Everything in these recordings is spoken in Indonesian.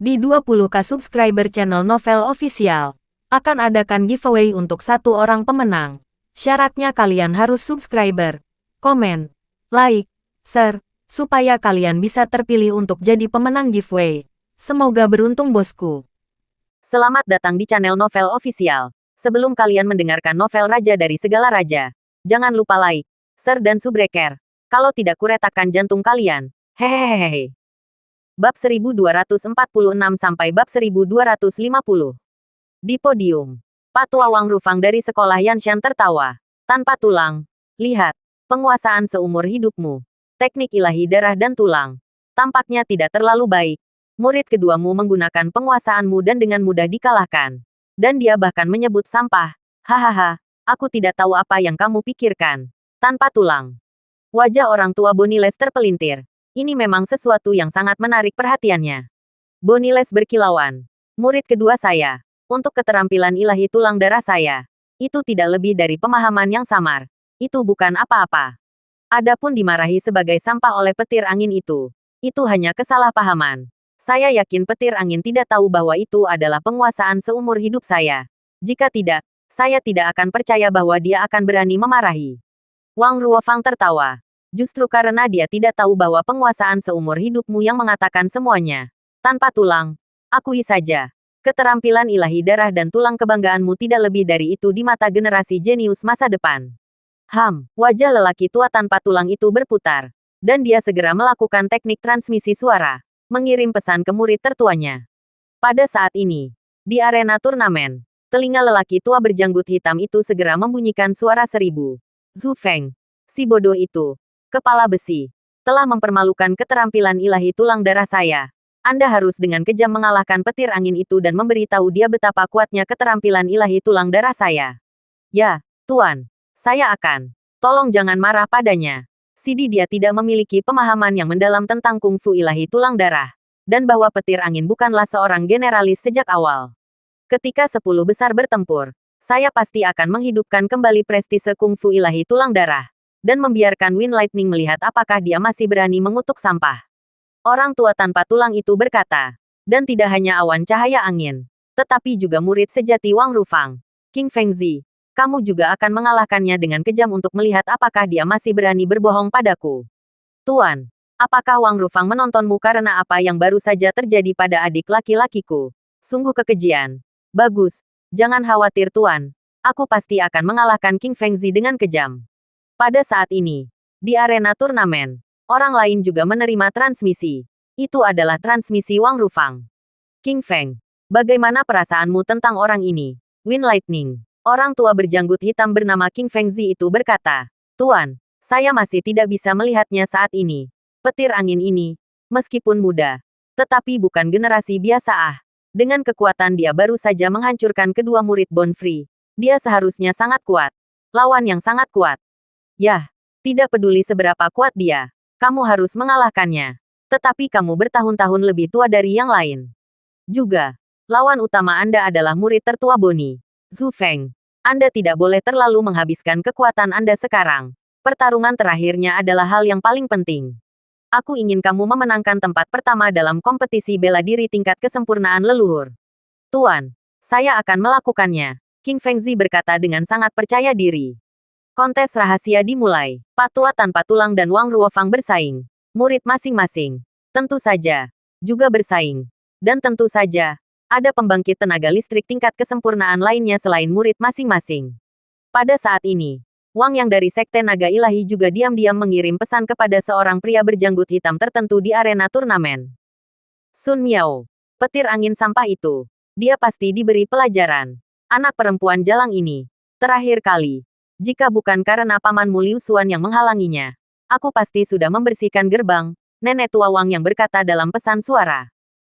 Di 20k subscriber channel Novel Official, akan adakan giveaway untuk satu orang pemenang. Syaratnya kalian harus subscriber, komen, like, share, supaya kalian bisa terpilih untuk jadi pemenang giveaway. Semoga beruntung bosku. Selamat datang di channel Novel Official. Sebelum kalian mendengarkan novel Raja dari Segala Raja, jangan lupa like, share dan subscribe. Kalau tidak kuretakan jantung kalian. Hehehehe. Bab 1246 sampai bab 1250. Di podium, Patua Wang Rufang dari sekolah Yanshan tertawa. Tanpa tulang. Lihat, penguasaan seumur hidupmu. Teknik ilahi darah dan tulang. Tampaknya tidak terlalu baik. Murid keduamu menggunakan penguasaanmu dan dengan mudah dikalahkan. Dan dia bahkan menyebut sampah. Hahaha, aku tidak tahu apa yang kamu pikirkan. Tanpa tulang. Wajah orang tua Boniles terpelintir. Ini memang sesuatu yang sangat menarik perhatiannya. Boniles berkilauan. Murid kedua saya. Untuk keterampilan ilahi tulang darah saya. Itu tidak lebih dari pemahaman yang samar. Itu bukan apa-apa. Adapun dimarahi sebagai sampah oleh petir angin itu hanya kesalahpahaman. Saya yakin petir angin tidak tahu bahwa itu adalah penguasaan seumur hidup saya. Jika tidak, saya tidak akan percaya bahwa dia akan berani memarahi. Wang Ruofang tertawa. Justru karena dia tidak tahu bahwa penguasaan seumur hidupmu yang mengatakan semuanya. Tanpa tulang, akui saja. Keterampilan ilahi darah dan tulang kebanggaanmu tidak lebih dari itu di mata generasi jenius masa depan. Wajah lelaki tua tanpa tulang itu berputar. Dan dia segera melakukan teknik transmisi suara. Mengirim pesan ke murid tertuanya. Pada saat ini, di arena turnamen, telinga lelaki tua berjanggut hitam itu segera membunyikan suara 1000. Zhu Feng, si bodoh itu. Kepala besi, telah mempermalukan keterampilan ilahi tulang darah saya. Anda harus dengan kejam mengalahkan petir angin itu dan memberitahu dia betapa kuatnya keterampilan ilahi tulang darah saya. Ya, Tuan. Saya akan. Tolong jangan marah padanya. Sidi dia tidak memiliki pemahaman yang mendalam tentang kungfu ilahi tulang darah. Dan bahwa petir angin bukanlah seorang generalis sejak awal. Ketika 10 besar bertempur, saya pasti akan menghidupkan kembali prestise kungfu ilahi tulang darah. Dan membiarkan Wind Lightning melihat apakah dia masih berani mengutuk sampah. Orang tua tanpa tulang itu berkata. Dan tidak hanya awan cahaya angin, tetapi juga murid sejati Wang Rufang. King Fengzi, kamu juga akan mengalahkannya dengan kejam untuk melihat apakah dia masih berani berbohong padaku. Tuan, apakah Wang Rufang menontonmu karena apa yang baru saja terjadi pada adik laki-lakiku? Sungguh kekejian. Bagus, jangan khawatir Tuan. Aku pasti akan mengalahkan King Fengzi dengan kejam. Pada saat ini, di arena turnamen, orang lain juga menerima transmisi. Itu adalah transmisi Wang Rufang. King Feng, bagaimana perasaanmu tentang orang ini? Wind Lightning. Orang tua berjanggut hitam bernama King Fengzi itu berkata, Tuan, saya masih tidak bisa melihatnya saat ini. Petir angin ini, meskipun muda, tetapi bukan generasi biasa. Dengan kekuatan dia baru saja menghancurkan kedua murid Bonfrey. Dia seharusnya sangat kuat. Lawan yang sangat kuat. Yah, tidak peduli seberapa kuat dia, kamu harus mengalahkannya. Tetapi kamu bertahun-tahun lebih tua dari yang lain. Juga, lawan utama Anda adalah murid tertua Boni, Zhu Feng. Anda tidak boleh terlalu menghabiskan kekuatan Anda sekarang. Pertarungan terakhirnya adalah hal yang paling penting. Aku ingin kamu memenangkan tempat pertama dalam kompetisi bela diri tingkat kesempurnaan leluhur. Tuan, saya akan melakukannya, King Fengzi berkata dengan sangat percaya diri. Kontes rahasia dimulai. Patua tanpa tulang dan Wang Ruofang bersaing. Murid masing-masing. Tentu saja. Juga bersaing. Dan tentu saja, ada pembangkit tenaga listrik tingkat kesempurnaan lainnya selain murid masing-masing. Pada saat ini, Wang yang dari Sekte Naga Ilahi juga diam-diam mengirim pesan kepada seorang pria berjanggut hitam tertentu di arena turnamen. Sun Miao. Petir angin sampah itu. Dia pasti diberi pelajaran. Anak perempuan jalang ini. Terakhir kali. Jika bukan karena pamanmu Liu Xuan yang menghalanginya, aku pasti sudah membersihkan gerbang, nenek tua Wang yang berkata dalam pesan suara.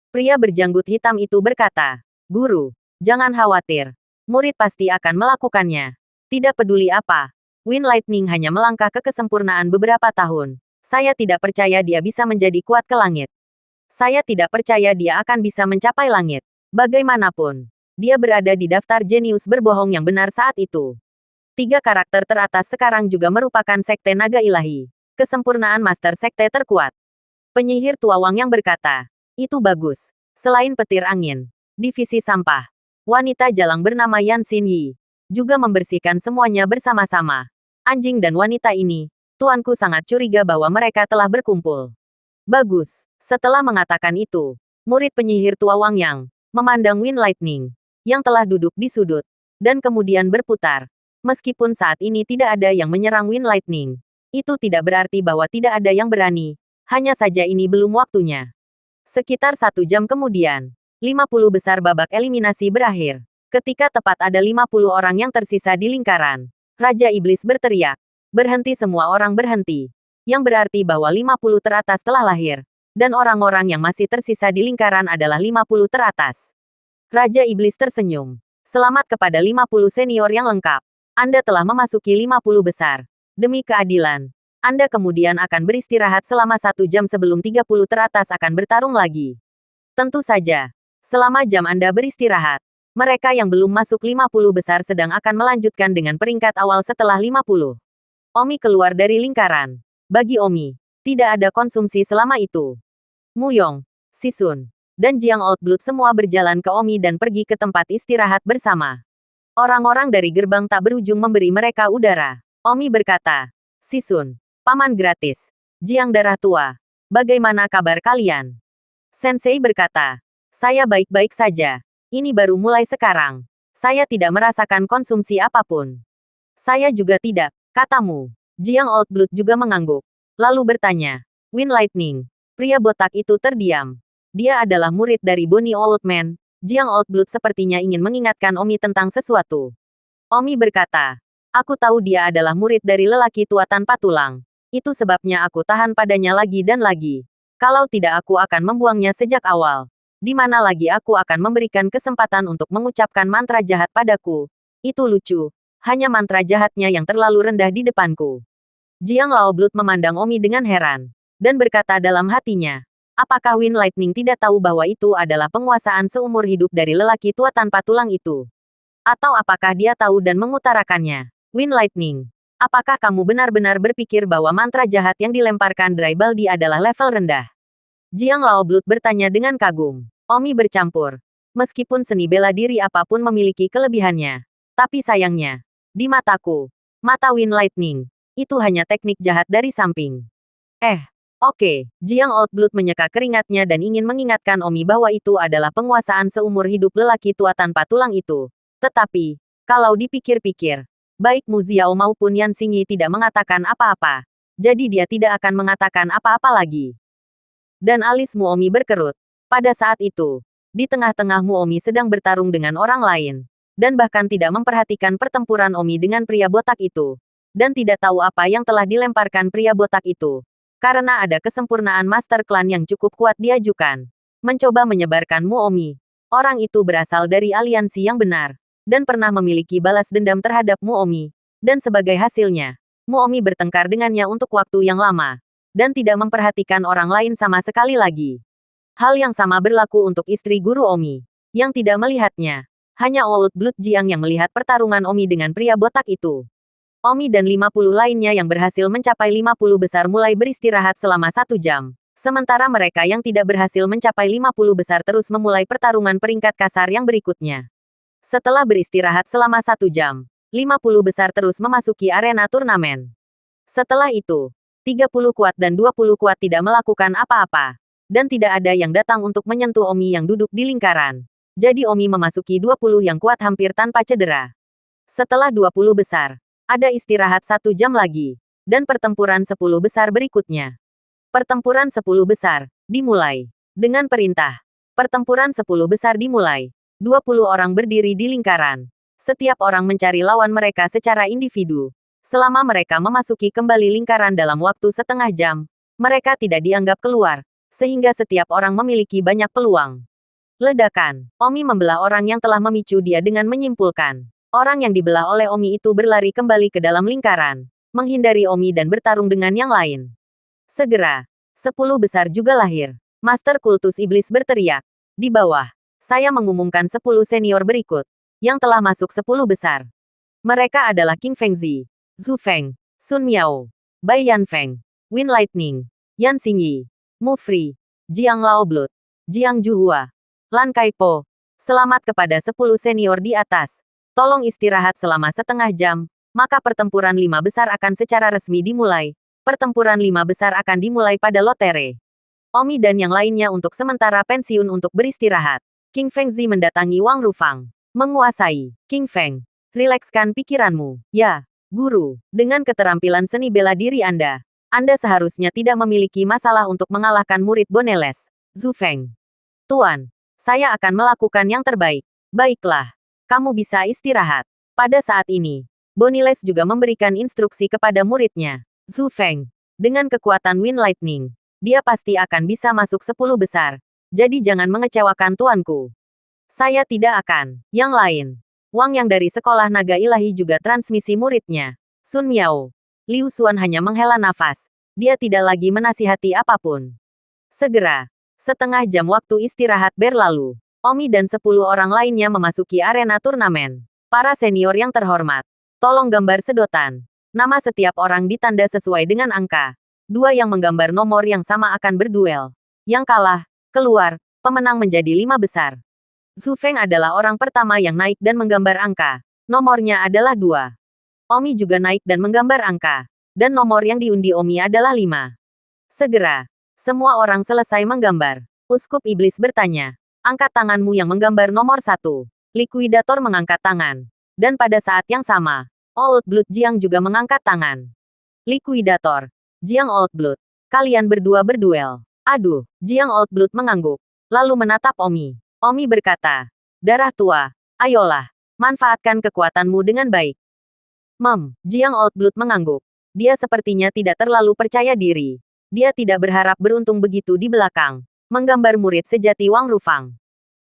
Pria berjanggut hitam itu berkata, Guru, jangan khawatir. Murid pasti akan melakukannya. Tidak peduli apa. Wind Lightning hanya melangkah ke kesempurnaan beberapa tahun. Saya tidak percaya dia bisa menjadi kuat ke langit. Saya tidak percaya dia akan bisa mencapai langit. Bagaimanapun, dia berada di daftar jenius berbohong yang benar saat itu. 3 karakter teratas sekarang juga merupakan Sekte Naga Ilahi. Kesempurnaan Master Sekte terkuat. Penyihir tua Wang yang berkata, itu bagus. Selain petir angin, divisi sampah, wanita jalang bernama Yan Xinyi juga membersihkan semuanya bersama-sama. Anjing dan wanita ini, tuanku sangat curiga bahwa mereka telah berkumpul. Bagus. Setelah mengatakan itu, murid penyihir tua Wang Yang memandang Wind Lightning yang telah duduk di sudut dan kemudian berputar. Meskipun saat ini tidak ada yang menyerang Wind Lightning, itu tidak berarti bahwa tidak ada yang berani. Hanya saja ini belum waktunya. Sekitar 1 jam kemudian, 50 besar babak eliminasi berakhir. Ketika tepat ada 50 orang yang tersisa di lingkaran, Raja Iblis berteriak, "Berhenti semua orang berhenti." Yang berarti bahwa 50 teratas telah lahir, dan orang-orang yang masih tersisa di lingkaran adalah 50 teratas. Raja Iblis tersenyum. Selamat kepada 50 senior yang lengkap. Anda telah memasuki 50 besar. Demi keadilan, Anda kemudian akan beristirahat selama 1 jam sebelum 30 teratas akan bertarung lagi. Tentu saja, selama jam Anda beristirahat, mereka yang belum masuk 50 besar sedang akan melanjutkan dengan peringkat awal setelah 50. Omi keluar dari lingkaran. Bagi Omi, tidak ada konsumsi selama itu. Muyong, Sisun, dan Jiang Old Blood semua berjalan ke Omi dan pergi ke tempat istirahat bersama. Orang-orang dari gerbang tak berujung memberi mereka udara. Omi berkata, "Sisun, paman gratis. Jiang darah tua. Bagaimana kabar kalian?" Sensei berkata, "Saya baik-baik saja. Ini baru mulai sekarang. Saya tidak merasakan konsumsi apapun." "Saya juga tidak," katamu. Jiang Old Blood juga mengangguk. Lalu bertanya, "Wind Lightning." Pria botak itu terdiam. Dia adalah murid dari Bonnie Old Man. Jiang Old Blood sepertinya ingin mengingatkan Omi tentang sesuatu. Omi berkata, "Aku tahu dia adalah murid dari lelaki tua tanpa tulang. Itu sebabnya aku tahan padanya lagi dan lagi. Kalau tidak aku akan membuangnya sejak awal. Di mana lagi aku akan memberikan kesempatan untuk mengucapkan mantra jahat padaku. Itu lucu. Hanya mantra jahatnya yang terlalu rendah di depanku." Jiang Lao Blood memandang Omi dengan heran. Dan berkata dalam hatinya, apakah Wind Lightning tidak tahu bahwa itu adalah penguasaan seumur hidup dari lelaki tua tanpa tulang itu? Atau apakah dia tahu dan mengutarakannya? Wind Lightning, apakah kamu benar-benar berpikir bahwa mantra jahat yang dilemparkan Dry Baldi adalah level rendah? Jiang Lao Blood bertanya dengan kagum. Omi bercampur. Meskipun seni bela diri apapun memiliki kelebihannya. Tapi sayangnya, di mataku, mata Wind Lightning, itu hanya teknik jahat dari samping. Oke. Jiang Old Blood menyeka keringatnya dan ingin mengingatkan Omi bahwa itu adalah penguasaan seumur hidup lelaki tua tanpa tulang itu. Tetapi, kalau dipikir-pikir, baik Mu Ziao maupun Yan Xingyi tidak mengatakan apa-apa. Jadi dia tidak akan mengatakan apa-apa lagi. Dan alis Mu Omi berkerut. Pada saat itu, di tengah-tengah Mu Omi sedang bertarung dengan orang lain. Dan bahkan tidak memperhatikan pertempuran Omi dengan pria botak itu. Dan tidak tahu apa yang telah dilemparkan pria botak itu. Karena ada kesempurnaan Master Clan yang cukup kuat diajukan. Mencoba menyebarkan Mu Omi. Orang itu berasal dari aliansi yang benar. Dan pernah memiliki balas dendam terhadap Mu Omi. Dan sebagai hasilnya, Mu Omi bertengkar dengannya untuk waktu yang lama. Dan tidak memperhatikan orang lain sama sekali lagi. Hal yang sama berlaku untuk istri guru Omi. Yang tidak melihatnya. Hanya Old Blood Jiang yang melihat pertarungan Omi dengan pria botak itu. Omi dan 50 lainnya yang berhasil mencapai 50 besar mulai beristirahat selama 1 jam. Sementara mereka yang tidak berhasil mencapai 50 besar terus memulai pertarungan peringkat kasar yang berikutnya. Setelah beristirahat selama 1 jam, 50 besar terus memasuki arena turnamen. Setelah itu, 30 kuat dan 20 kuat tidak melakukan apa-apa. Dan tidak ada yang datang untuk menyentuh Omi yang duduk di lingkaran. Jadi Omi memasuki 20 yang kuat hampir tanpa cedera. Setelah 20 besar, ada istirahat 1 jam lagi. Dan pertempuran 10 besar berikutnya. Pertempuran 10 besar, dimulai. Dengan perintah. Pertempuran 10 besar dimulai. 20 orang berdiri di lingkaran. Setiap orang mencari lawan mereka secara individu. Selama mereka memasuki kembali lingkaran dalam waktu setengah jam, mereka tidak dianggap keluar, sehingga setiap orang memiliki banyak peluang. Ledakan. Omi membelah orang yang telah memicu dia dengan menyimpulkan. Orang yang dibelah oleh Omi itu berlari kembali ke dalam lingkaran, menghindari Omi dan bertarung dengan yang lain. Segera, 10 besar juga lahir. Master Kultus Iblis berteriak. Di bawah, saya mengumumkan 10 senior berikut, yang telah masuk 10 besar. Mereka adalah King Fengzi, Zhu Feng, Sun Miao, Bai Yanfeng, Wind Lightning, Yan Xingyi, Mu Fri, Jiang Lao Blood, Jiang Juhua, Lan Kaipo, selamat kepada 10 senior di atas. Tolong istirahat selama setengah jam, maka pertempuran 5 besar akan secara resmi dimulai. Pertempuran 5 besar akan dimulai pada lotere. Omi dan yang lainnya untuk sementara pensiun untuk beristirahat. King Fengzi mendatangi Wang Rufang. Menguasai. King Feng, rilekskan pikiranmu. Ya, guru. Dengan keterampilan seni bela diri Anda seharusnya tidak memiliki masalah untuk mengalahkan murid Boneles, Zhu Feng. Tuan, saya akan melakukan yang terbaik. Baiklah, kamu bisa istirahat. Pada saat ini, Boniles juga memberikan instruksi kepada muridnya, Zhu Feng. Dengan kekuatan Wind Lightning, dia pasti akan bisa masuk 10 besar. Jadi jangan mengecewakan tuanku. Saya tidak akan. Yang lain, Wang yang dari sekolah naga ilahi juga transmisi muridnya, Sun Miao. Liu Xuan hanya menghela nafas. Dia tidak lagi menasihati apapun. Segera, setengah jam waktu istirahat berlalu. Omi dan 10 orang lainnya memasuki arena turnamen. Para senior yang terhormat, tolong gambar sedotan. Nama setiap orang ditanda sesuai dengan angka. 2 yang menggambar nomor yang sama akan berduel. Yang kalah, keluar, pemenang menjadi 5 besar. Zhu Feng adalah orang pertama yang naik dan menggambar angka. Nomornya adalah 2. Omi juga naik dan menggambar angka. Dan nomor yang diundi Omi adalah 5. Segera, semua orang selesai menggambar. Uskup Iblis bertanya, angkat tanganmu yang menggambar nomor 1. Likuidator mengangkat tangan. Dan pada saat yang sama, Old Blood Jiang juga mengangkat tangan. Likuidator, Jiang Old Blood, kalian berdua berduel. Aduh, Jiang Old Blood mengangguk. Lalu menatap Omi. Omi berkata, darah tua, ayolah, manfaatkan kekuatanmu dengan baik. Jiang Old Blood mengangguk. Dia sepertinya tidak terlalu percaya diri. Dia tidak berharap beruntung begitu di belakang. Menggambar murid sejati Wang Rufang.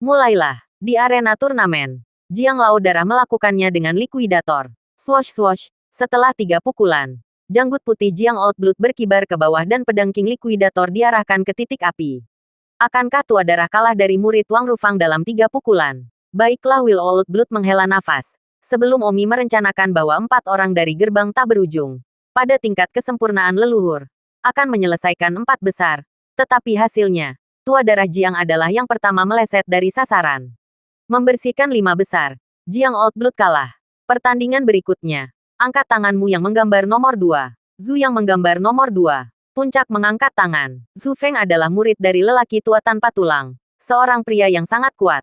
Mulailah. Di arena turnamen, Jiang Lao Darah melakukannya dengan likuidator. Swosh swosh. Setelah 3 pukulan, janggut putih Jiang Old Blood berkibar ke bawah dan pedang King Likuidator diarahkan ke titik api. Akankah tua darah kalah dari murid Wang Rufang dalam 3 pukulan? Baiklah, Will Old Blood menghela nafas. Sebelum Omi merencanakan bahwa 4 orang dari gerbang tak berujung, pada tingkat kesempurnaan leluhur, akan menyelesaikan 4 besar. Tetapi hasilnya, tua darah Jiang adalah yang pertama meleset dari sasaran. Membersihkan 5 besar. Jiang Old Blood kalah. Pertandingan berikutnya. Angkat tanganmu yang menggambar nomor 2. Zhu yang menggambar nomor 2. Puncak mengangkat tangan. Zhu Feng adalah murid dari lelaki tua tanpa tulang. Seorang pria yang sangat kuat.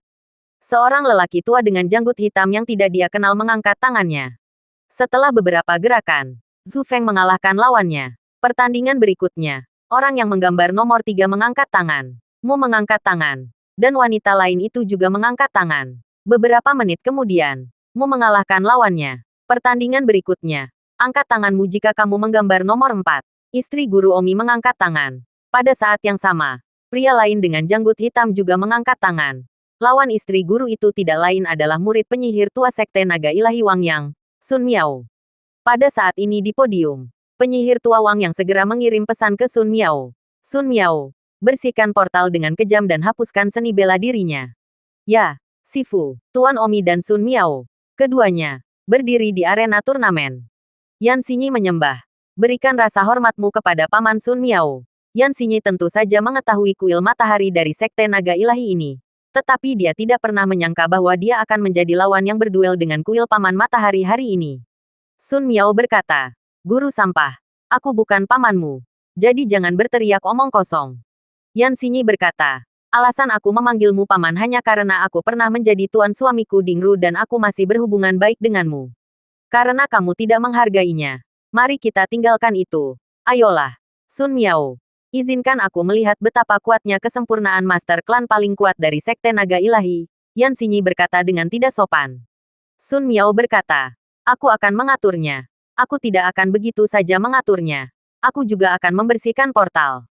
Seorang lelaki tua dengan janggut hitam yang tidak dia kenal mengangkat tangannya. Setelah beberapa gerakan, Zhu Feng mengalahkan lawannya. Pertandingan berikutnya. Orang yang menggambar nomor 3 mengangkat tangan. Mu mengangkat tangan. Dan wanita lain itu juga mengangkat tangan. Beberapa menit kemudian, Mu mengalahkan lawannya. Pertandingan berikutnya. Angkat tanganmu jika kamu menggambar nomor 4. Istri guru Omi mengangkat tangan. Pada saat yang sama, pria lain dengan janggut hitam juga mengangkat tangan. Lawan istri guru itu tidak lain adalah murid penyihir tua Sekte Naga Ilahi Wang Yang, Sun Miao. Pada saat ini di podium, penyihir tua Wang Yang segera mengirim pesan ke Sun Miao. Sun Miao, bersihkan portal dengan kejam dan hapuskan seni bela dirinya. Ya, Sifu, Tuan Omi dan Sun Miao. Keduanya, berdiri di arena turnamen. Yan Xinyi menyembah. Berikan rasa hormatmu kepada Paman Sun Miao. Yan Xinyi tentu saja mengetahui kuil matahari dari Sekte Naga Ilahi ini. Tetapi dia tidak pernah menyangka bahwa dia akan menjadi lawan yang berduel dengan kuil Paman Matahari hari ini. Sun Miao berkata, Guru sampah, aku bukan pamanmu. Jadi jangan berteriak omong kosong. Yan Xinyi berkata, alasan aku memanggilmu paman hanya karena aku pernah menjadi tuan suamiku Dingru dan aku masih berhubungan baik denganmu. Karena kamu tidak menghargainya. Mari kita tinggalkan itu. Ayolah. Sun Miao. Izinkan aku melihat betapa kuatnya kesempurnaan Master Klan paling kuat dari Sekte Naga Ilahi. Yan Xinyi berkata dengan tidak sopan. Sun Miao berkata, aku akan mengaturnya. Aku tidak akan begitu saja mengaturnya. Aku juga akan membersihkan portal.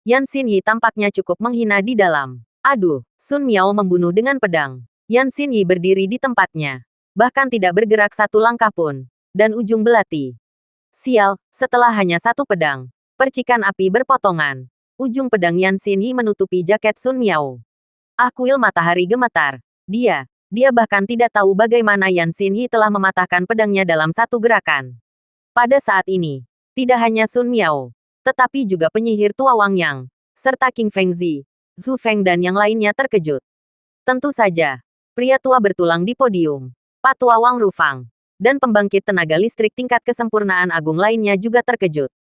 Yan Xinyi tampaknya cukup menghina di dalam. Aduh, Sun Miao membunuh dengan pedang. Yan Xinyi berdiri di tempatnya. Bahkan tidak bergerak satu langkah pun. Dan ujung belati. Sial, setelah hanya satu pedang. Percikan api berpotongan. Ujung pedang Yan Xinyi menutupi jaket Sun Miao. Kuil matahari gemetar. Dia bahkan tidak tahu bagaimana Yan Xinyi telah mematahkan pedangnya dalam satu gerakan. Pada saat ini, tidak hanya Sun Miao, tetapi juga penyihir tua Wang Yang, serta King Fengzi, Zhu Feng dan yang lainnya terkejut. Tentu saja, pria tua bertulang di podium, Patua Wang Rufang, dan pembangkit tenaga listrik tingkat kesempurnaan agung lainnya juga terkejut.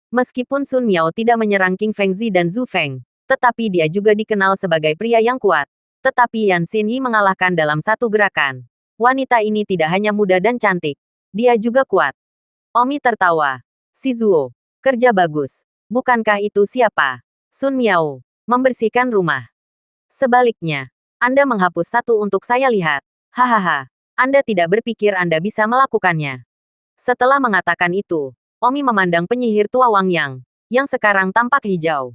Meskipun Sun Miao tidak menyerang King Fengzi dan Zhu Feng, tetapi dia juga dikenal sebagai pria yang kuat. Tetapi Yan Xinyi mengalahkan dalam satu gerakan. Wanita ini tidak hanya muda dan cantik, dia juga kuat. Omi tertawa. Si Zuo, kerja bagus. Bukankah itu siapa? Sun Miao, membersihkan rumah. Sebaliknya, Anda menghapus satu untuk saya lihat. Hahaha, Anda tidak berpikir Anda bisa melakukannya. Setelah mengatakan itu, Omi memandang penyihir tua Wang Yang, yang sekarang tampak hijau.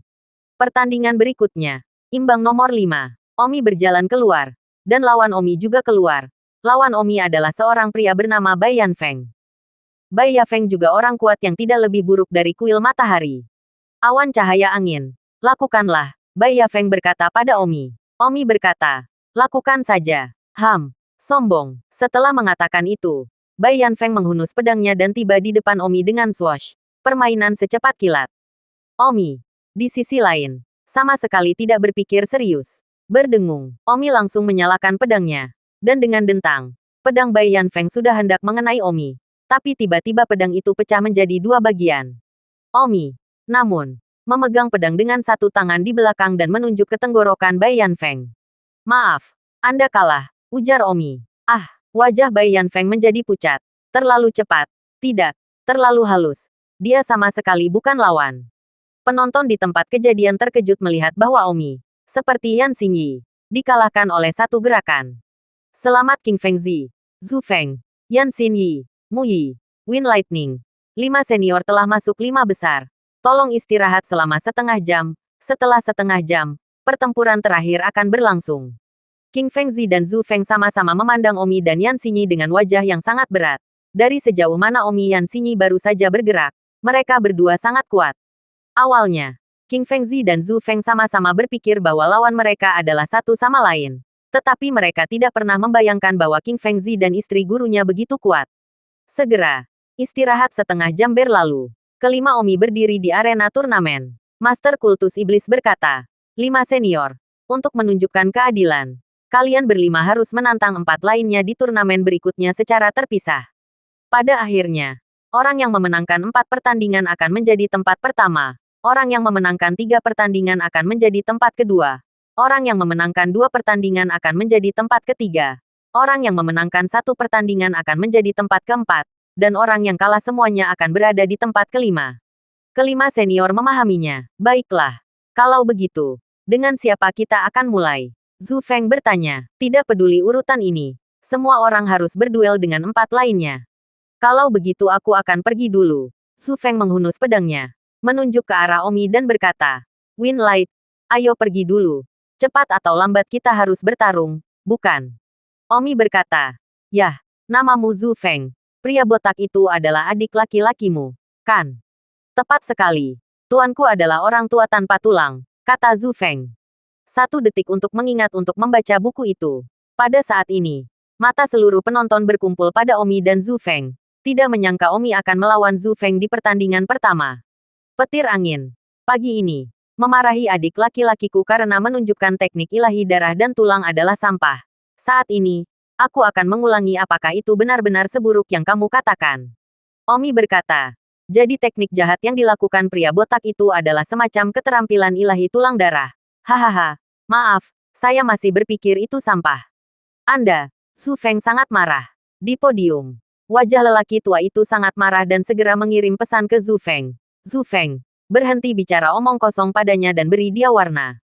Pertandingan berikutnya, imbang nomor 5. Omi berjalan keluar, dan lawan Omi juga keluar. Lawan Omi adalah seorang pria bernama Bai Yanfeng. Bai Yanfeng juga orang kuat yang tidak lebih buruk dari kuil matahari. Awan cahaya angin. Lakukanlah, Bai Yanfeng berkata pada Omi. Omi berkata, lakukan saja. Sombong. Setelah mengatakan itu, Bai Yanfeng menghunus pedangnya dan tiba di depan Omi dengan swash. Permainan secepat kilat. Omi, di sisi lain, sama sekali tidak berpikir serius. Berdengung, Omi langsung menyalakan pedangnya. Dan dengan dentang, pedang Bai Yanfeng sudah hendak mengenai Omi. Tapi tiba-tiba pedang itu pecah menjadi dua bagian. Omi, namun, memegang pedang dengan satu tangan di belakang dan menunjuk ke tenggorokan Bai Yanfeng. Maaf, Anda kalah, ujar Omi. Wajah Bai Yanfeng menjadi pucat. Terlalu cepat. Tidak, terlalu halus. Dia sama sekali bukan lawan. Penonton di tempat kejadian terkejut melihat bahwa Omi, seperti Yan Xinyi, dikalahkan oleh satu gerakan. Selamat King Fengzi, Zhu Feng, Yan Xinyi, Mu Yi, Wind Lightning. 5 senior telah masuk 5 besar. Tolong istirahat selama setengah jam. Setelah setengah jam, pertempuran terakhir akan berlangsung. King Fengzi dan Zhu Feng sama-sama memandang Omi dan Yan Xinyi dengan wajah yang sangat berat. Dari sejauh mana Omi Yan Xinyi baru saja bergerak, mereka berdua sangat kuat. Awalnya, King Fengzi dan Zhu Feng sama-sama berpikir bahwa lawan mereka adalah satu sama lain. Tetapi mereka tidak pernah membayangkan bahwa King Fengzi dan istri gurunya begitu kuat. Segera, istirahat setengah jam berlalu. Kelima Omi berdiri di arena turnamen. Master Kultus Iblis berkata, 5 senior. Untuk menunjukkan keadilan, kalian berlima harus menantang 4 lainnya di turnamen berikutnya secara terpisah. Pada akhirnya, orang yang memenangkan 4 pertandingan akan menjadi tempat pertama. Orang yang memenangkan 3 pertandingan akan menjadi tempat kedua. Orang yang memenangkan 2 pertandingan akan menjadi tempat ketiga. Orang yang memenangkan 1 pertandingan akan menjadi tempat keempat. Dan orang yang kalah semuanya akan berada di tempat kelima. Kelima senior memahaminya. Baiklah. Kalau begitu, dengan siapa kita akan mulai? Zhu Feng bertanya. Tidak peduli urutan ini. Semua orang harus berduel dengan 4 lainnya. Kalau begitu aku akan pergi dulu. Zhu Feng menghunus pedangnya. Menunjuk ke arah Omi dan berkata, Wind Light, ayo pergi dulu. Cepat atau lambat kita harus bertarung, bukan? Omi berkata, yah, namamu Zhu Feng. Pria botak itu adalah adik laki-lakimu, kan? Tepat sekali. Tuanku adalah orang tua tanpa tulang, kata Zhu Feng. 1 detik untuk mengingat untuk membaca buku itu. Pada saat ini, mata seluruh penonton berkumpul pada Omi dan Zhu Feng. Tidak menyangka Omi akan melawan Zhu Feng di pertandingan pertama. Petir angin. Pagi ini, memarahi adik laki-lakiku karena menunjukkan teknik ilahi darah dan tulang adalah sampah. Saat ini, aku akan mengulangi apakah itu benar-benar seburuk yang kamu katakan. Omi berkata, jadi teknik jahat yang dilakukan pria botak itu adalah semacam keterampilan ilahi tulang darah. Hahaha, maaf, saya masih berpikir itu sampah. Anda, Zhu Feng sangat marah. Di podium, wajah lelaki tua itu sangat marah dan segera mengirim pesan ke Zhu Feng. Zhu Feng, berhenti bicara omong kosong padanya dan beri dia warna.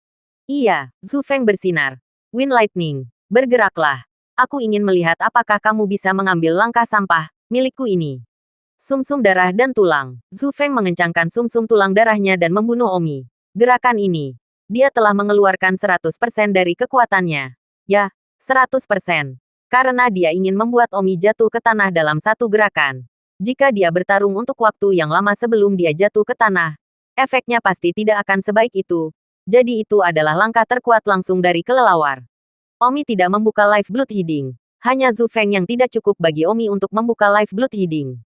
Iya, Zhu Feng bersinar. Wind Lightning, bergeraklah. Aku ingin melihat apakah kamu bisa mengambil langkah sampah milikku ini. Sumsum darah dan tulang. Zhu Feng mengencangkan sumsum tulang darahnya dan membunuh Omi. Gerakan ini, dia telah mengeluarkan 100% dari kekuatannya. Ya, 100%. Karena dia ingin membuat Omi jatuh ke tanah dalam satu gerakan. Jika dia bertarung untuk waktu yang lama sebelum dia jatuh ke tanah, efeknya pasti tidak akan sebaik itu. Jadi itu adalah langkah terkuat langsung dari kelelawar. Omi tidak membuka live blood heading. Hanya Zhu Feng yang tidak cukup bagi Omi untuk membuka live blood heading.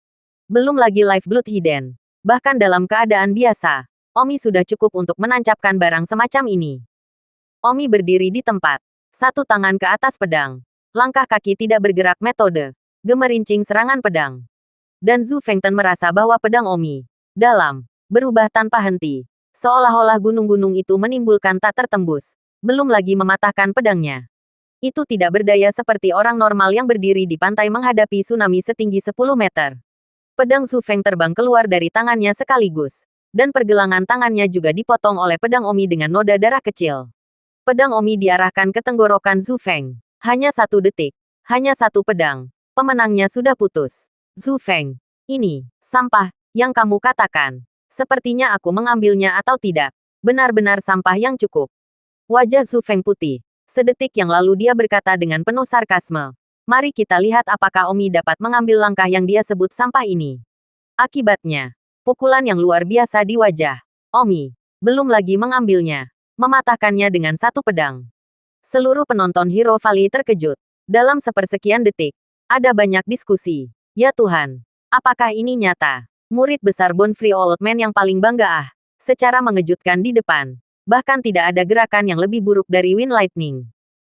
Belum lagi live blood hidden. Bahkan dalam keadaan biasa, Omi sudah cukup untuk menancapkan barang semacam ini. Omi berdiri di tempat. Satu tangan ke atas pedang. Langkah kaki tidak bergerak metode. Gemerincing serangan pedang. Dan Zhu Fengten merasa bahwa pedang Omi dalam berubah tanpa henti. Seolah-olah gunung-gunung itu menimbulkan tak tertembus. Belum lagi mematahkan pedangnya. Itu tidak berdaya seperti orang normal yang berdiri di pantai menghadapi tsunami setinggi 10 meter. Pedang Zhu Feng terbang keluar dari tangannya sekaligus. Dan pergelangan tangannya juga dipotong oleh pedang Omi dengan noda darah kecil. Pedang Omi diarahkan ke tenggorokan Zhu Feng. Hanya 1 detik. Hanya 1 pedang. Pemenangnya sudah putus. Zhu Feng. Ini, sampah, yang kamu katakan. Sepertinya aku mengambilnya atau tidak. Benar-benar sampah yang cukup. Wajah Zhu Feng putih. Sedetik yang lalu dia berkata dengan penuh sarkasme. Mari kita lihat apakah Omi dapat mengambil langkah yang dia sebut sampah ini. Akibatnya, pukulan yang luar biasa di wajah Omi. Belum lagi mengambilnya. Mematahkannya dengan 1 pedang. Seluruh penonton Hero Valley terkejut. Dalam sepersekian detik, ada banyak diskusi. Ya Tuhan, apakah ini nyata? Murid besar Bonfrey Old Man yang paling bangga secara mengejutkan di depan. Bahkan tidak ada gerakan yang lebih buruk dari Wind Lightning.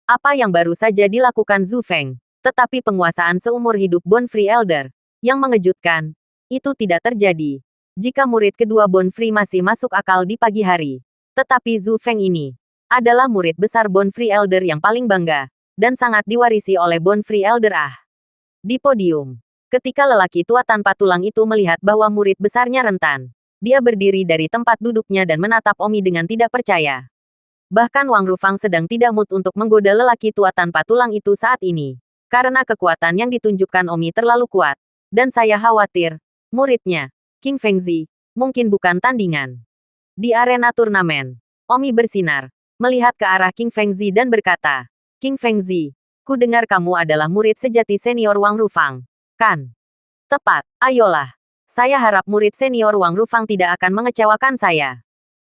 Apa yang baru saja dilakukan Zhu Feng, tetapi penguasaan seumur hidup Bonfrey Elder, yang mengejutkan, itu tidak terjadi. Jika murid kedua Bonfrey masih masuk akal di pagi hari. Tetapi Zhu Feng ini, adalah murid besar Bonfrey Elder yang paling bangga, dan sangat diwarisi oleh Bonfrey Elder Di podium. Ketika lelaki tua tanpa tulang itu melihat bahwa murid besarnya rentan, dia berdiri dari tempat duduknya dan menatap Omi dengan tidak percaya. Bahkan Wang Rufang sedang tidak mood untuk menggoda lelaki tua tanpa tulang itu saat ini. Karena kekuatan yang ditunjukkan Omi terlalu kuat. Dan saya khawatir, muridnya, King Fengzi, mungkin bukan tandingan. Di arena turnamen, Omi bersinar, melihat ke arah King Fengzi dan berkata, King Fengzi, ku dengar kamu adalah murid sejati senior Wang Rufang. Kan? Tepat, ayolah. Saya harap murid senior Wang Rufang tidak akan mengecewakan saya.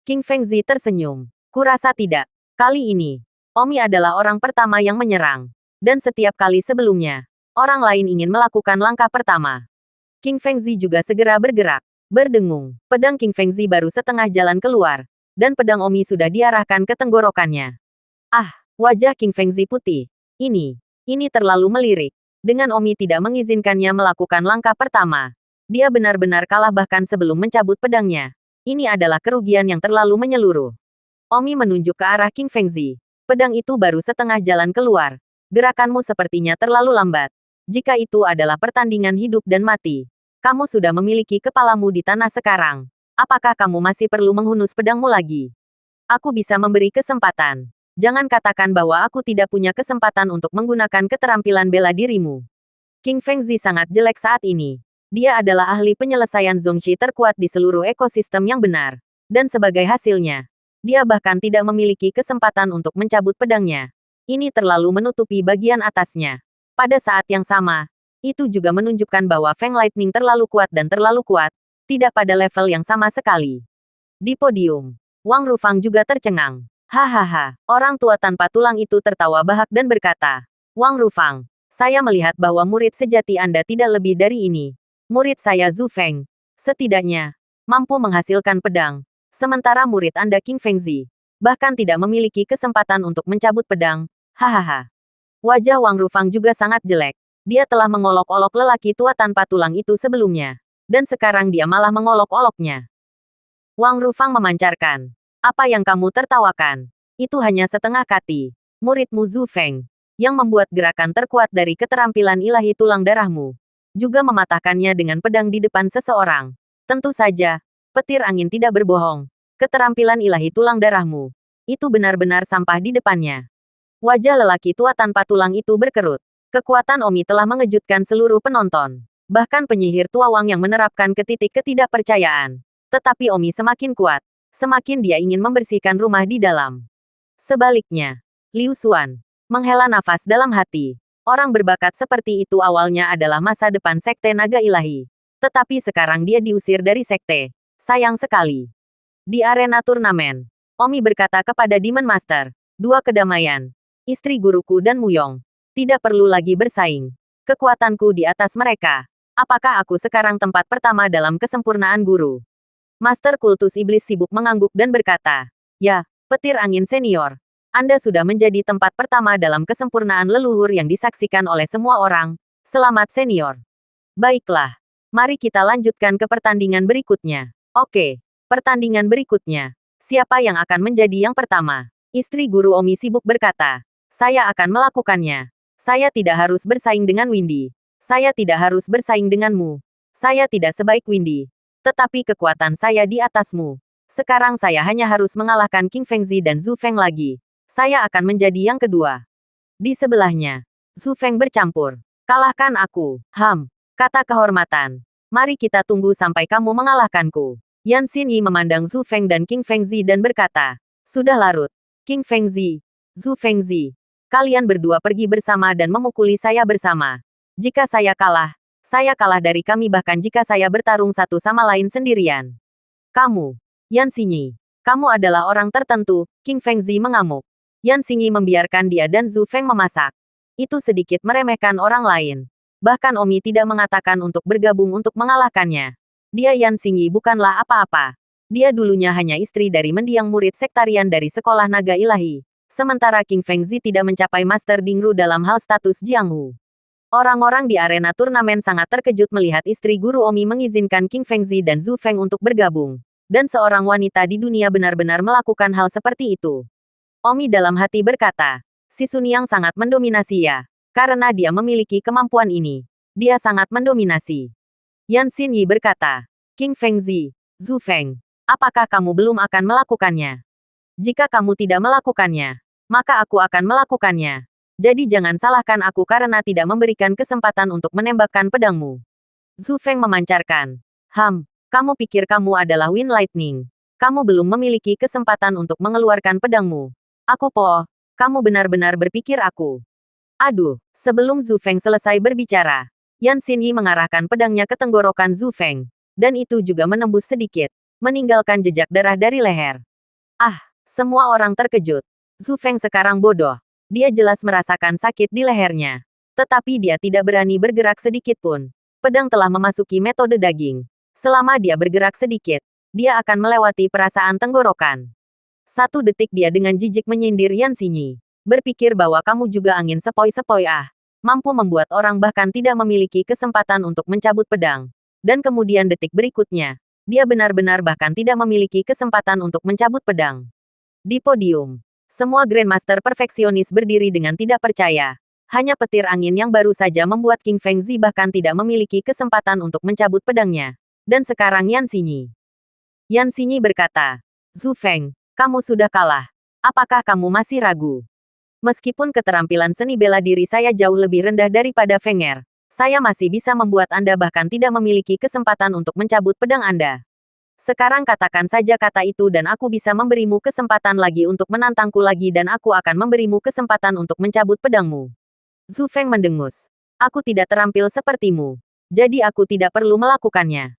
King Fengzi tersenyum. Kurasa tidak. Kali ini, Omi adalah orang pertama yang menyerang. Dan setiap kali sebelumnya, orang lain ingin melakukan langkah pertama. King Fengzi juga segera bergerak. Berdengung, pedang King Fengzi baru setengah jalan keluar. Dan pedang Omi sudah diarahkan ke tenggorokannya. Wajah King Fengzi putih. Ini terlalu melirik. Dengan Omi tidak mengizinkannya melakukan langkah pertama. Dia benar-benar kalah bahkan sebelum mencabut pedangnya. Ini adalah kerugian yang terlalu menyeluruh. Omi menunjuk ke arah King Fengzi. Pedang itu baru setengah jalan keluar. Gerakanmu sepertinya terlalu lambat. Jika itu adalah pertandingan hidup dan mati, kamu sudah memiliki kepalamu di tanah sekarang. Apakah kamu masih perlu menghunus pedangmu lagi? Aku bisa memberi kesempatan. Jangan katakan bahwa aku tidak punya kesempatan untuk menggunakan keterampilan bela dirimu. King Fengzi sangat jelek saat ini. Dia adalah ahli penyelesaian Zongqi terkuat di seluruh ekosistem yang benar. Dan sebagai hasilnya, dia bahkan tidak memiliki kesempatan untuk mencabut pedangnya. Ini terlalu menutupi bagian atasnya. Pada saat yang sama, itu juga menunjukkan bahwa Feng Lightning terlalu kuat dan terlalu kuat, tidak pada level yang sama sekali. Di podium, Wang Rufang juga tercengang. Hahaha, orang tua tanpa tulang itu tertawa bahak dan berkata, Wang Rufang, saya melihat bahwa murid sejati Anda tidak lebih dari ini. Murid saya Zhu Feng, setidaknya, mampu menghasilkan pedang. Sementara murid Anda King Fengzi, bahkan tidak memiliki kesempatan untuk mencabut pedang. Hahaha. Wajah Wang Rufang juga sangat jelek. Dia telah mengolok-olok lelaki tua tanpa tulang itu sebelumnya. Dan sekarang dia malah mengolok-oloknya. Wang Rufang memancarkan. Apa yang kamu tertawakan? Itu hanya setengah kati. Muridmu Zhu Feng, yang membuat gerakan terkuat dari keterampilan ilahi tulang darahmu, juga mematahkannya dengan pedang di depan seseorang. Tentu saja, petir angin tidak berbohong. Keterampilan ilahi tulang darahmu, itu benar-benar sampah di depannya. Wajah lelaki tua tanpa tulang itu berkerut. Kekuatan Omi telah mengejutkan seluruh penonton. Bahkan penyihir tua Wang yang menerapkan ke titik ketidakpercayaan. Tetapi Omi semakin kuat. Semakin dia ingin membersihkan rumah di dalam. Sebaliknya, Liu Xuan menghela nafas dalam hati. Orang berbakat seperti itu awalnya adalah masa depan Sekte Naga Ilahi. Tetapi sekarang dia diusir dari sekte. Sayang sekali. Di arena turnamen, Omi berkata kepada Demon Master, dua kedamaian, istri guruku dan Muyong, tidak perlu lagi bersaing. Kekuatanku di atas mereka. Apakah aku sekarang tempat pertama dalam kesempurnaan guru? Master Kultus Iblis sibuk mengangguk dan berkata, ya, petir angin senior. Anda sudah menjadi tempat pertama dalam kesempurnaan leluhur yang disaksikan oleh semua orang. Selamat senior. Baiklah. Mari kita lanjutkan ke pertandingan berikutnya. Oke. Pertandingan berikutnya. Siapa yang akan menjadi yang pertama? Istri guru Omi sibuk berkata. Saya akan melakukannya. Saya tidak harus bersaing dengan Windy. Saya tidak harus bersaing denganmu. Saya tidak sebaik Windy. Tetapi kekuatan saya di atasmu. Sekarang saya hanya harus mengalahkan King Fengzi dan Zhu Feng lagi. Saya akan menjadi yang kedua. Di sebelahnya, Zhu Feng bercampur. Kalahkan aku, kata kehormatan. Mari kita tunggu sampai kamu mengalahkanku. Yan Xinyi memandang Zhu Feng dan King Fengzi dan berkata, sudah larut. King Fengzi, Zhu Fengzi, kalian berdua pergi bersama dan memukuli saya bersama. Jika saya kalah dari kami bahkan jika saya bertarung satu sama lain sendirian. Kamu, Yan Xinyi, kamu adalah orang tertentu, King Fengzi mengamuk. Yan Xinyi membiarkan dia dan Zhu Feng memasak. Itu sedikit meremehkan orang lain. Bahkan Omi tidak mengatakan untuk bergabung untuk mengalahkannya. Dia Yan Xinyi bukanlah apa-apa. Dia dulunya hanya istri dari mendiang murid sektarian dari sekolah naga ilahi. Sementara King Fengzi tidak mencapai Master Dingru dalam hal status Jianghu. Orang-orang di arena turnamen sangat terkejut melihat istri guru Omi mengizinkan King Fengzi dan Zhu Feng untuk bergabung. Dan seorang wanita di dunia benar-benar melakukan hal seperti itu. Omi dalam hati berkata, si Sun Yang sangat mendominasi ya. Karena dia memiliki kemampuan ini. Dia sangat mendominasi. Yan Xinyi berkata, King Fengzi, Zhu Feng, apakah kamu belum akan melakukannya? Jika kamu tidak melakukannya, maka aku akan melakukannya. Jadi jangan salahkan aku karena tidak memberikan kesempatan untuk menembakkan pedangmu. Zhu Feng memancarkan. Kamu pikir kamu adalah Wind Lightning. Kamu belum memiliki kesempatan untuk mengeluarkan pedangmu. Kamu benar-benar berpikir aku. Aduh, sebelum Zhu Feng selesai berbicara, Yan Xinyi mengarahkan pedangnya ke tenggorokan Zhu Feng. Dan itu juga menembus sedikit, meninggalkan jejak darah dari leher. Semua orang terkejut. Zhu Feng sekarang bodoh. Dia jelas merasakan sakit di lehernya. Tetapi dia tidak berani bergerak sedikit pun. Pedang telah memasuki metode daging. Selama dia bergerak sedikit, dia akan melewati perasaan tenggorokan. 1 detik dia dengan jijik menyindir Yan Xinyi. Berpikir bahwa kamu juga angin sepoi-sepoi mampu membuat orang bahkan tidak memiliki kesempatan untuk mencabut pedang. Dan kemudian detik berikutnya, dia benar-benar bahkan tidak memiliki kesempatan untuk mencabut pedang. Di podium, semua Grandmaster perfeksionis berdiri dengan tidak percaya. Hanya petir angin yang baru saja membuat King Fengzi bahkan tidak memiliki kesempatan untuk mencabut pedangnya. Dan sekarang Yan Xinyi berkata, Zhu Feng, kamu sudah kalah. Apakah kamu masih ragu? Meskipun keterampilan seni bela diri saya jauh lebih rendah daripada Fenger, saya masih bisa membuat Anda bahkan tidak memiliki kesempatan untuk mencabut pedang Anda. Sekarang katakan saja kata itu dan aku bisa memberimu kesempatan lagi untuk menantangku lagi dan aku akan memberimu kesempatan untuk mencabut pedangmu. Zhu Feng mendengus. Aku tidak terampil sepertimu. Jadi aku tidak perlu melakukannya.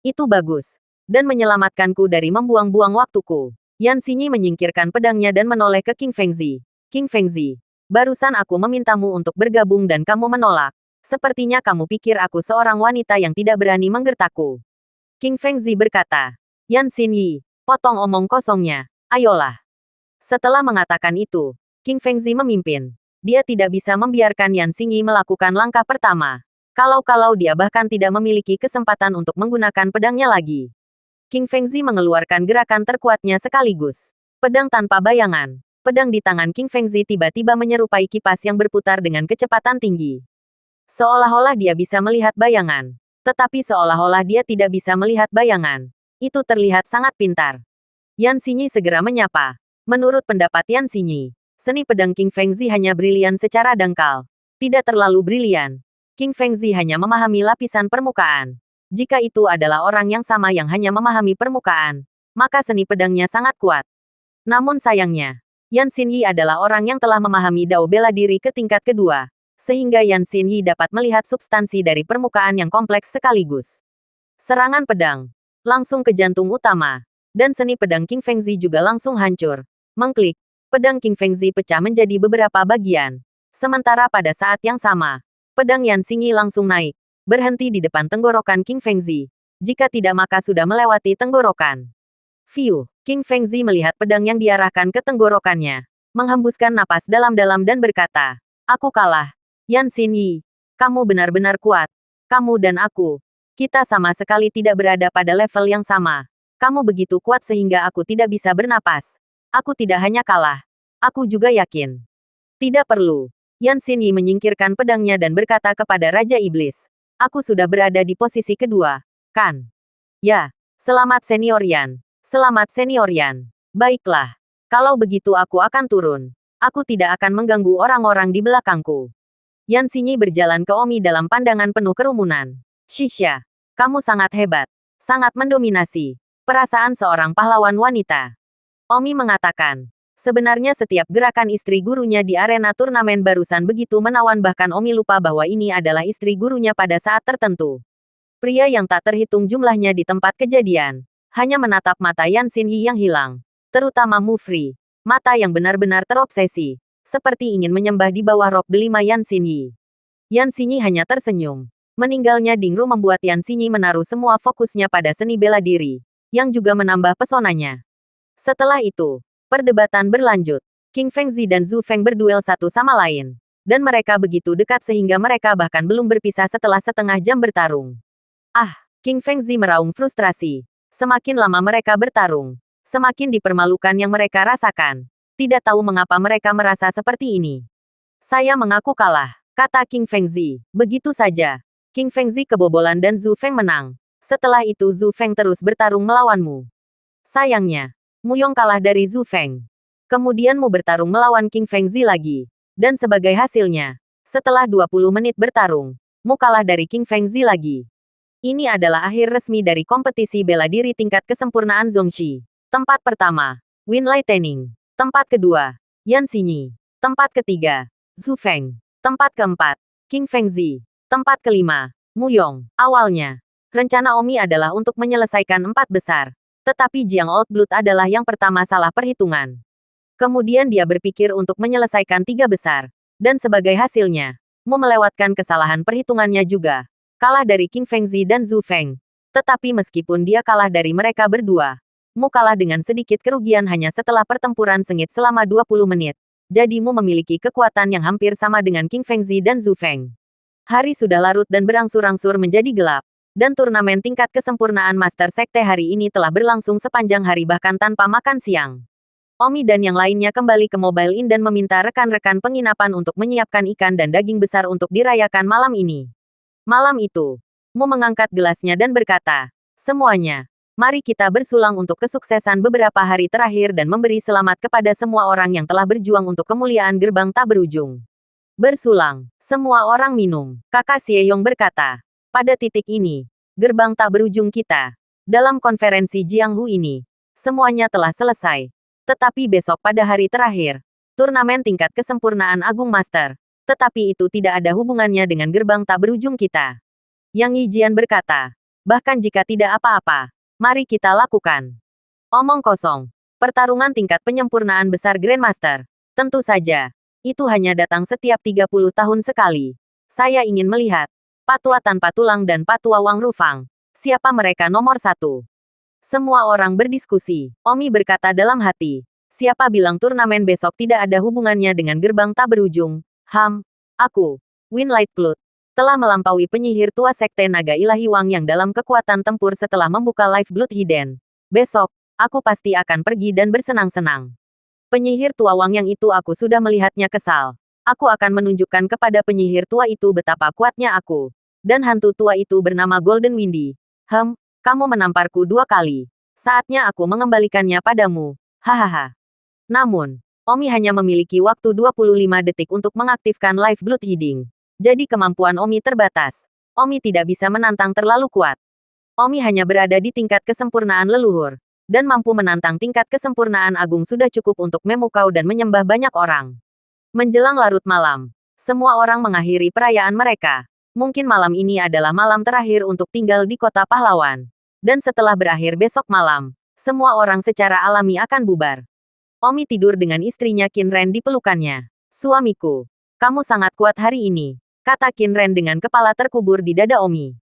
Itu bagus. Dan menyelamatkanku dari membuang-buang waktuku. Yan Xinyi menyingkirkan pedangnya dan menoleh ke King Fengzi. King Fengzi, barusan aku memintamu untuk bergabung dan kamu menolak. Sepertinya kamu pikir aku seorang wanita yang tidak berani menggertakku. King Fengzi berkata, Yan Xinyi, potong omong kosongnya, ayolah. Setelah mengatakan itu, King Fengzi memimpin. Dia tidak bisa membiarkan Yan Xinyi melakukan langkah pertama. Kalau dia bahkan tidak memiliki kesempatan untuk menggunakan pedangnya lagi. King Fengzi mengeluarkan gerakan terkuatnya sekaligus. Pedang tanpa bayangan. Pedang di tangan King Fengzi tiba-tiba menyerupai kipas yang berputar dengan kecepatan tinggi. Seolah-olah dia bisa melihat bayangan. Tetapi seolah-olah dia tidak bisa melihat bayangan. Itu terlihat sangat pintar. Yan Xinyi segera menyapa. Menurut pendapat Yan Xinyi, seni pedang King Fengzi hanya brilian secara dangkal. Tidak terlalu brilian. King Fengzi hanya memahami lapisan permukaan. Jika itu adalah orang yang sama yang hanya memahami permukaan, maka seni pedangnya sangat kuat. Namun sayangnya, Yan Xinyi adalah orang yang telah memahami dao bela diri ke tingkat kedua, sehingga Yan Xinyi dapat melihat substansi dari permukaan yang kompleks sekaligus. Serangan pedang langsung ke jantung utama, dan seni pedang King Fengzi juga langsung hancur. Mengklik, pedang King Fengzi pecah menjadi beberapa bagian. Sementara pada saat yang sama, pedang Yan Xinyi langsung naik, berhenti di depan tenggorokan King Fengzi. Jika tidak maka sudah melewati tenggorokan. King Fengzi melihat pedang yang diarahkan ke tenggorokannya. menghembuskan napas dalam-dalam dan berkata, "Aku kalah. Yan Xinyi, kamu benar-benar kuat. Kamu dan aku. Kita sama sekali tidak berada pada level yang sama. Kamu begitu kuat sehingga aku tidak bisa bernapas. Aku tidak hanya kalah. Aku juga yakin." "Tidak perlu." Yan Xinyi menyingkirkan pedangnya dan berkata kepada Raja Iblis, "Aku sudah berada di posisi kedua, kan?" "Ya, selamat senior Yan. Selamat senior Yan. Baiklah. Kalau begitu aku akan turun. Aku tidak akan mengganggu orang-orang di belakangku." Yan Xinyi berjalan ke Omi dalam pandangan penuh kerumunan. "Shisha, kamu sangat hebat. Sangat mendominasi perasaan seorang pahlawan wanita." Omi mengatakan, sebenarnya setiap gerakan istri gurunya di arena turnamen barusan begitu menawan bahkan Omi lupa bahwa ini adalah istri gurunya pada saat tertentu. Pria yang tak terhitung jumlahnya di tempat kejadian hanya menatap mata Yan Xinyi yang hilang, terutama Mufri, mata yang benar-benar terobsesi, seperti ingin menyembah di bawah rok delima Yan Xinyi. Yan Xinyi hanya tersenyum. Meninggalnya Dingru membuat Yan Xinyi menaruh semua fokusnya pada seni bela diri, yang juga menambah pesonanya. Setelah itu, perdebatan berlanjut. King Fengzi dan Zhu Feng berduel satu sama lain. Dan mereka begitu dekat sehingga mereka bahkan belum berpisah setelah setengah jam bertarung. Ah, King Fengzi meraung frustrasi. Semakin lama mereka bertarung, semakin dipermalukan yang mereka rasakan. Tidak tahu mengapa mereka merasa seperti ini. "Saya mengaku kalah," kata King Fengzi. "Begitu saja." King Fengzi kebobolan dan Zhu Feng menang. Setelah itu Zhu Feng terus bertarung melawanmu. Sayangnya, Muyong kalah dari Zhu Feng. Kemudian Mu bertarung melawan King Fengzi lagi. Dan sebagai hasilnya, setelah 20 menit bertarung, Mu kalah dari King Fengzi lagi. Ini adalah akhir resmi dari kompetisi bela diri tingkat kesempurnaan Zhongxi. Tempat pertama, Win Lightning. Tempat kedua, Yan Xinyi. Tempat ketiga, Zhu Feng. Tempat keempat, King Fengzi. Tempat kelima, Muyong. Awalnya, rencana Omi adalah untuk menyelesaikan 4 besar. Tetapi Jiang Old Blood adalah yang pertama salah perhitungan. Kemudian dia berpikir untuk menyelesaikan 3 besar. Dan sebagai hasilnya, Mu melewatkan kesalahan perhitungannya juga. Kalah dari King Fengzi dan Zhu Feng. Tetapi meskipun dia kalah dari mereka berdua, Mu kalah dengan sedikit kerugian hanya setelah pertempuran sengit selama 20 menit. Jadi Mu memiliki kekuatan yang hampir sama dengan King Fengzi dan Zhu Feng. Hari sudah larut dan berangsur-angsur menjadi gelap. Dan turnamen tingkat kesempurnaan Master Sekte hari ini telah berlangsung sepanjang hari bahkan tanpa makan siang. Omi dan yang lainnya kembali ke Mobile Inn dan meminta rekan-rekan penginapan untuk menyiapkan ikan dan daging besar untuk dirayakan malam ini. Malam itu, Mu mengangkat gelasnya dan berkata, "Semuanya, mari kita bersulang untuk kesuksesan beberapa hari terakhir dan memberi selamat kepada semua orang yang telah berjuang untuk kemuliaan gerbang tak berujung." Bersulang, semua orang minum. Kakak Sieyong berkata, "Pada titik ini, gerbang tak berujung kita. Dalam konferensi Jianghu ini, semuanya telah selesai. Tetapi besok pada hari terakhir, turnamen tingkat kesempurnaan Agung Master. Tetapi itu tidak ada hubungannya dengan gerbang tak berujung kita." Yang Yijian berkata, "Bahkan jika tidak apa-apa, mari kita lakukan." Omong kosong. Pertarungan tingkat penyempurnaan besar Grandmaster. Tentu saja, itu hanya datang setiap 30 tahun sekali. Saya ingin melihat Patua tanpa tulang dan Patua Wang Rufang. Siapa mereka nomor 1? Semua orang berdiskusi. Omi berkata dalam hati, "Siapa bilang turnamen besok tidak ada hubungannya dengan gerbang tak berujung? Aku, Win Lightblood, telah melampaui penyihir tua Sekte Naga Ilahi Wang yang dalam kekuatan tempur setelah membuka Lifeblood Hidden. Besok, aku pasti akan pergi dan bersenang-senang. Penyihir tua Wang yang itu aku sudah melihatnya kesal. Aku akan menunjukkan kepada penyihir tua itu betapa kuatnya aku. Dan hantu tua itu bernama Golden Windy. Kamu menamparku 2 kali. Saatnya aku mengembalikannya padamu. Hahaha." Namun, Omi hanya memiliki waktu 25 detik untuk mengaktifkan Lifeblood Hiding. Jadi kemampuan Omi terbatas. Omi tidak bisa menantang terlalu kuat. Omi hanya berada di tingkat kesempurnaan leluhur. Dan mampu menantang tingkat kesempurnaan agung sudah cukup untuk memukau dan menyembah banyak orang. Menjelang larut malam, semua orang mengakhiri perayaan mereka. Mungkin malam ini adalah malam terakhir untuk tinggal di kota pahlawan. Dan setelah berakhir besok malam, semua orang secara alami akan bubar. Omi tidur dengan istrinya Qin Ren di pelukannya. "Suamiku, kamu sangat kuat hari ini," kata Qin Ren dengan kepala terkubur di dada Omi.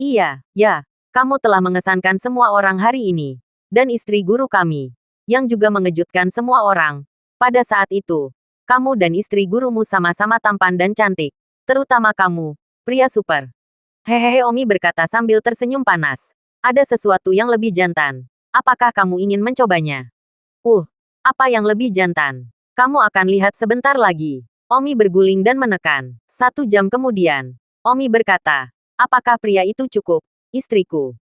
"Iya, ya, kamu telah mengesankan semua orang hari ini. Dan istri guru kami, yang juga mengejutkan semua orang. Pada saat itu, kamu dan istri gurumu sama-sama tampan dan cantik. Terutama kamu, pria super. Hehehe, Omi berkata sambil tersenyum panas. Ada sesuatu yang lebih jantan. Apakah kamu ingin mencobanya? Apa yang lebih jantan? Kamu akan lihat sebentar lagi. Omi berguling dan menekan. 1 jam kemudian, Omi berkata, apakah pria itu cukup, istriku?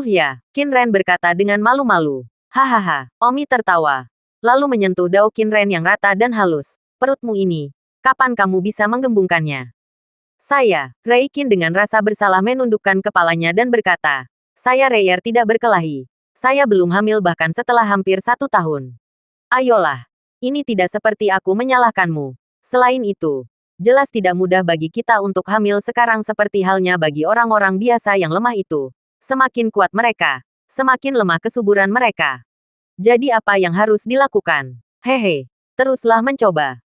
Ya, Qinren berkata dengan malu-malu. Hahaha, Omi tertawa. Lalu menyentuh dao Qinren yang rata dan halus. Perutmu ini, kapan kamu bisa menggembungkannya? Saya, Reikin dengan rasa bersalah menundukkan kepalanya dan berkata, saya Reier tidak berkelahi. Saya belum hamil bahkan setelah hampir 1 tahun. Ayolah, ini tidak seperti aku menyalahkanmu. Selain itu, jelas tidak mudah bagi kita untuk hamil sekarang seperti halnya bagi orang-orang biasa yang lemah itu. Semakin kuat mereka, semakin lemah kesuburan mereka. Jadi apa yang harus dilakukan? Hehe, teruslah mencoba.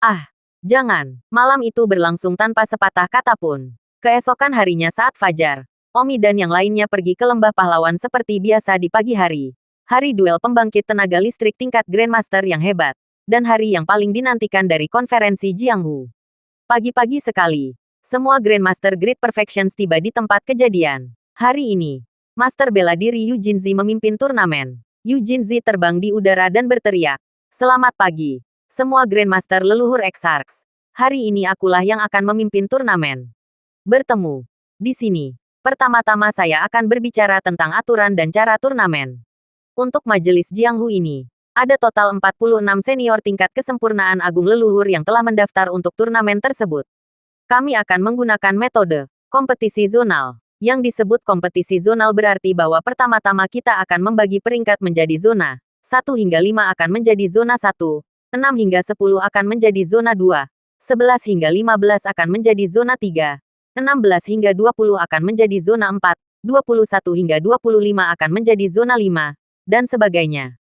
Jangan. Malam itu berlangsung tanpa sepatah kata pun. Keesokan harinya saat fajar, Omi dan yang lainnya pergi ke lembah pahlawan seperti biasa di pagi hari. Hari duel pembangkit tenaga listrik tingkat Grandmaster yang hebat. Dan hari yang paling dinantikan dari konferensi Jianghu. Pagi-pagi sekali, semua Grandmaster Great Perfections tiba di tempat kejadian. Hari ini, Master bela diri Yu Jinzi memimpin turnamen. Yu Jinzi terbang di udara dan berteriak, selamat pagi. Semua Grandmaster leluhur Exarchs. Hari ini akulah yang akan memimpin turnamen. Bertemu. Di sini. Pertama-tama saya akan berbicara tentang aturan dan cara turnamen. Untuk majelis Jianghu ini, ada total 46 senior tingkat kesempurnaan agung leluhur yang telah mendaftar untuk turnamen tersebut. Kami akan menggunakan metode kompetisi zonal. Yang disebut kompetisi zonal berarti bahwa pertama-tama kita akan membagi peringkat menjadi zona. 1 hingga 5 akan menjadi zona 1. 6 hingga 10 akan menjadi zona 2, 11 hingga 15 akan menjadi zona 3, 16 hingga 20 akan menjadi zona 4, 21 hingga 25 akan menjadi zona 5, dan sebagainya.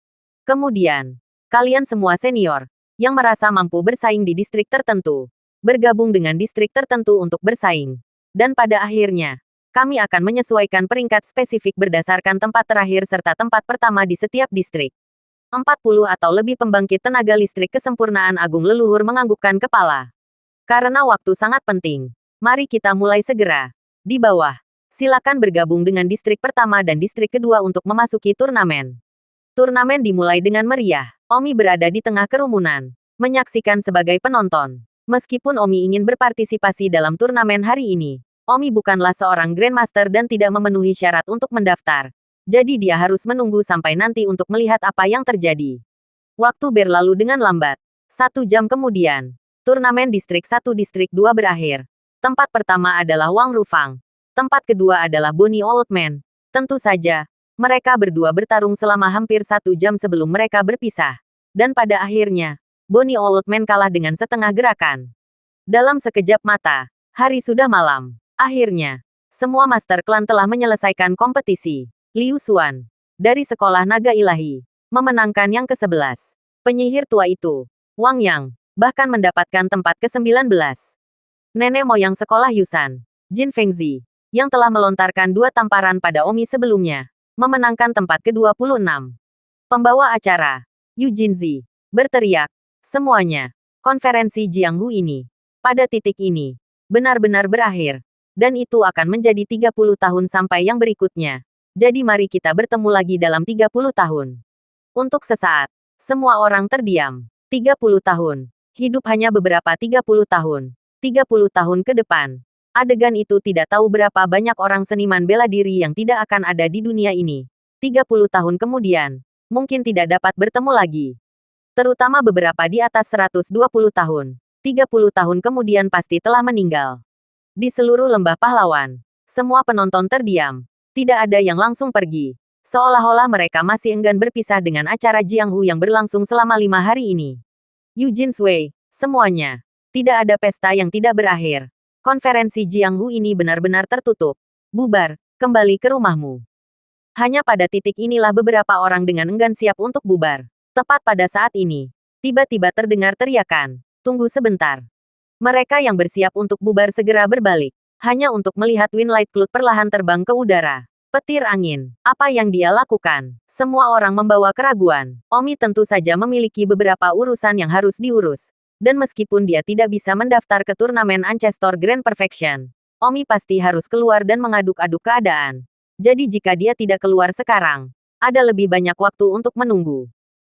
Kemudian, kalian semua senior, yang merasa mampu bersaing di distrik tertentu, bergabung dengan distrik tertentu untuk bersaing. Dan pada akhirnya, kami akan menyesuaikan peringkat spesifik berdasarkan tempat terakhir serta tempat pertama di setiap distrik. 40 atau lebih pembangkit tenaga listrik kesempurnaan agung leluhur menganggukkan kepala. Karena waktu sangat penting, mari kita mulai segera. Di bawah, silakan bergabung dengan distrik pertama dan distrik kedua untuk memasuki turnamen. Turnamen dimulai dengan meriah. Omi berada di tengah kerumunan, menyaksikan sebagai penonton. Meskipun Omi ingin berpartisipasi dalam turnamen hari ini, Omi bukanlah seorang Grandmaster dan tidak memenuhi syarat untuk mendaftar. Jadi dia harus menunggu sampai nanti untuk melihat apa yang terjadi. Waktu berlalu dengan lambat. 1 jam kemudian, turnamen distrik 1 distrik 2 berakhir. Tempat pertama adalah Wang Rufang. Tempat kedua adalah Bonnie Oldman. Tentu saja, mereka berdua bertarung selama hampir 1 jam sebelum mereka berpisah. Dan pada akhirnya, Bonnie Oldman kalah dengan setengah gerakan. Dalam sekejap mata, hari sudah malam. Akhirnya, semua Master Klan telah menyelesaikan kompetisi. Liu Xuan, dari Sekolah Naga Ilahi, memenangkan yang ke-11. Penyihir tua itu, Wang Yang, bahkan mendapatkan tempat ke-19. Nenek moyang Sekolah Yusan, Jin Fengzi, yang telah melontarkan 2 tamparan pada Omi sebelumnya, memenangkan tempat ke-26. Pembawa acara, Yu Jinzi, berteriak, semuanya, konferensi Jianghu ini, pada titik ini, benar-benar berakhir. Dan itu akan menjadi 30 tahun sampai yang berikutnya. Jadi mari kita bertemu lagi dalam 30 tahun. Untuk sesaat, semua orang terdiam. 30 tahun. Hidup hanya beberapa 30 tahun. 30 tahun ke depan. Adegan itu tidak tahu berapa banyak orang seniman bela diri yang tidak akan ada di dunia ini. 30 tahun kemudian, mungkin tidak dapat bertemu lagi. Terutama beberapa di atas 120 tahun. 30 tahun kemudian pasti telah meninggal. Di seluruh lembah pahlawan, semua penonton terdiam. Tidak ada yang langsung pergi. Seolah-olah mereka masih enggan berpisah dengan acara Jianghu yang berlangsung selama 5 hari ini. Yu Jinsui, semuanya. Tidak ada pesta yang tidak berakhir. Konferensi Jianghu ini benar-benar tertutup. Bubar, kembali ke rumahmu. Hanya pada titik inilah beberapa orang dengan enggan siap untuk bubar. Tepat pada saat ini, tiba-tiba terdengar teriakan, tunggu sebentar. Mereka yang bersiap untuk bubar segera berbalik. Hanya untuk melihat Winlight Cloud perlahan terbang ke udara. Petir angin. Apa yang dia lakukan? Semua orang membawa keraguan. Omi tentu saja memiliki beberapa urusan yang harus diurus. Dan meskipun dia tidak bisa mendaftar ke turnamen Ancestor Grand Perfection, Omi pasti harus keluar dan mengaduk-aduk keadaan. Jadi jika dia tidak keluar sekarang, ada lebih banyak waktu untuk menunggu.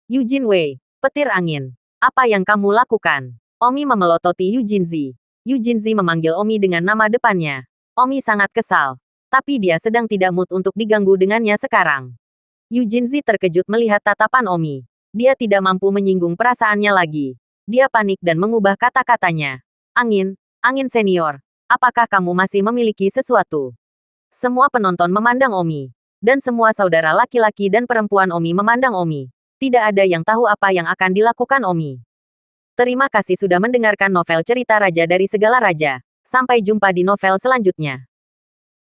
Eugene Wei, petir angin. Apa yang kamu lakukan? Omi memelototi Eugene Zi. Eugene Zi memanggil Omi dengan nama depannya. Omi sangat kesal. Tapi dia sedang tidak mood untuk diganggu dengannya sekarang. Eugene Zi terkejut melihat tatapan Omi. Dia tidak mampu menyinggung perasaannya lagi. Dia panik dan mengubah kata-katanya. Angin senior. Apakah kamu masih memiliki sesuatu? Semua penonton memandang Omi. Dan semua saudara laki-laki dan perempuan Omi memandang Omi. Tidak ada yang tahu apa yang akan dilakukan Omi. Terima kasih sudah mendengarkan novel cerita Raja dari Segala Raja. Sampai jumpa di novel selanjutnya.